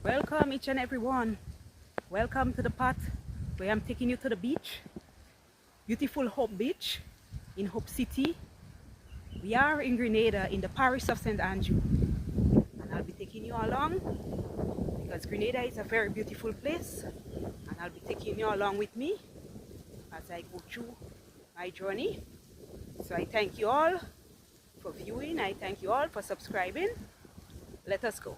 Welcome each and every one. Welcome to the pot where I'm taking you to the beach. Beautiful Hope Beach in Hope City. We are in Grenada in the parish of St. Andrew. And I'll be taking you along because Grenada is a very beautiful place. And I'll be taking you along with me as I go through my journey. So I thank you all for viewing. I thank you all for subscribing. Let us go.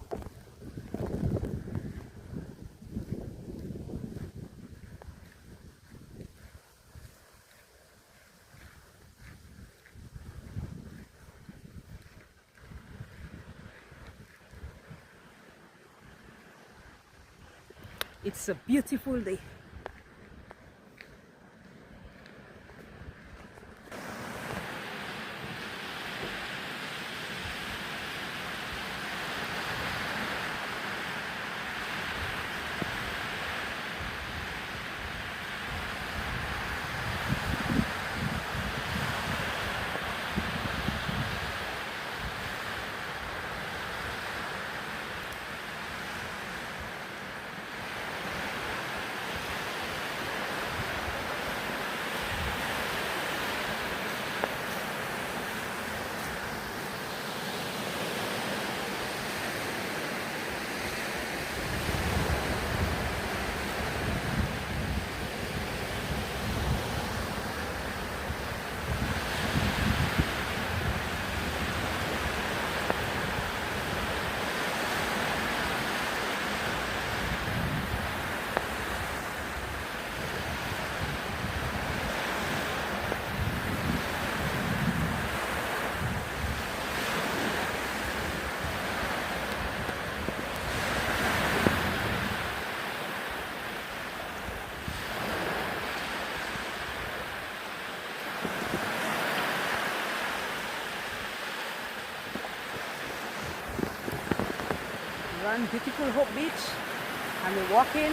It's a beautiful day. We're on beautiful Hope Beach and we're walking.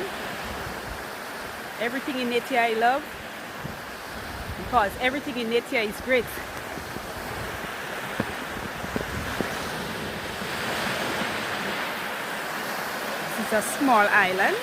Everything in Netia I love because everything in Netia is great. This is a small island.